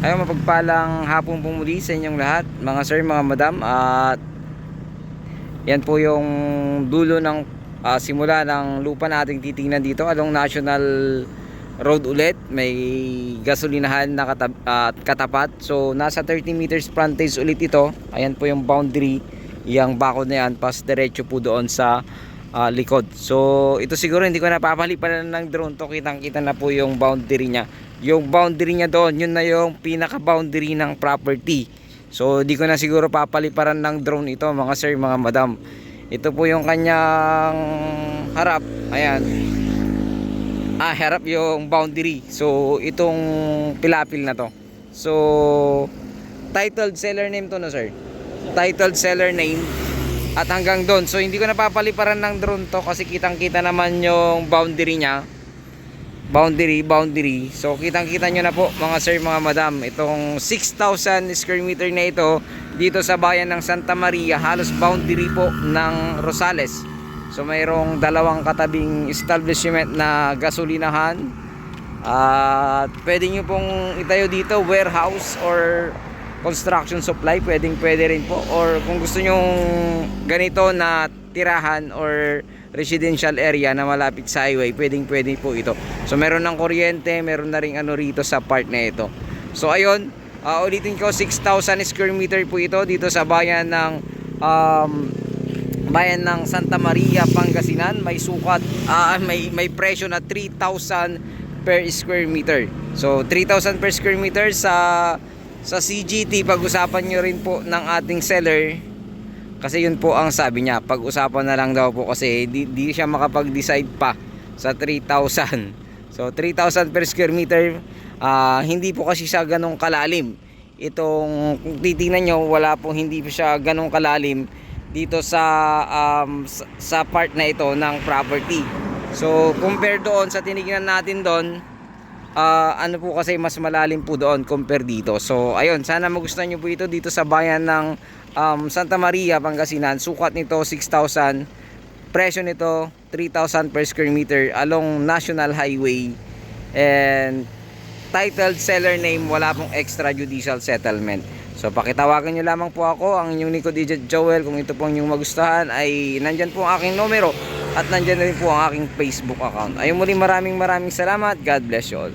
Ayun, mapagpalang hapon po muli sa inyong lahat, mga sir, mga madam. At yan po yung dulo ng simula ng lupa na ating titingnan dito along National Road ulit. May gasolinahan na katapat. So nasa 30 meters frontage ulit ito. Ayan po yung boundary, yung bakod na yan, pas diretso po doon sa likod. So ito siguro hindi ko napapaliparan ng drone to, kitang kita na po yung boundary nya. Yung boundary nya doon, yun na yung pinaka boundary ng property. So di ko na siguro papaliparan ng drone ito, mga sir, mga madam. Ito po yung kanyang harap. Ayan, harap yung boundary. So itong pilapil na to, so titled seller name to, no sir, titled seller name. At hanggang doon, so hindi ko napapaliparan ng drone to kasi kitang kita naman yung boundary nya. Boundary. So kitang kita nyo na po, mga sir, mga madam, itong 6,000 square meter na ito dito sa bayan ng Santa Maria, halos boundary po ng Rosales. So mayroong dalawang katabing establishment na gasolinahan. At pwede nyo pong itayo dito warehouse or construction supply, pwede rin po. Or kung gusto nyo ganito na tirahan or residential area na malapit sa highway, pwede po ito. So meron ng kuryente, meron na ring ano rito sa part na ito. So ayun, ulitin ko, 6,000 square meter po ito dito sa bayan ng Santa Maria, Pangasinan. May sukat, may presyo na 3,000 per square meter. So 3,000 per square meter sa CGT. Pag-usapan nyo rin po ng ating seller, kasi yun po ang sabi niya, pag-usapan na lang daw po kasi di siya makapag-decide pa sa 3,000. So 3,000 per square meter, hindi po kasi siya ganong kalalim. Itong kung titingnan nyo, wala po, hindi po siya ganong kalalim dito sa part na ito ng property. So compare doon sa tinignan natin doon, ano po kasi mas malalim po doon compare dito. So ayun, sana magustuhan nyo po ito dito sa bayan ng Santa Maria, Pangasinan. Sukat nito 6,000, presyo nito 3,000 per square meter along National Highway, and titled seller name, wala pong extrajudicial settlement. So pakitawagan nyo lamang po ako, ang inyong Nico DJ Joel. Kung ito po ang inyong magustuhan, ay nandyan po ang aking numero at nandyan na rin po ang aking Facebook account. Ayun, muli, maraming salamat. God bless you all.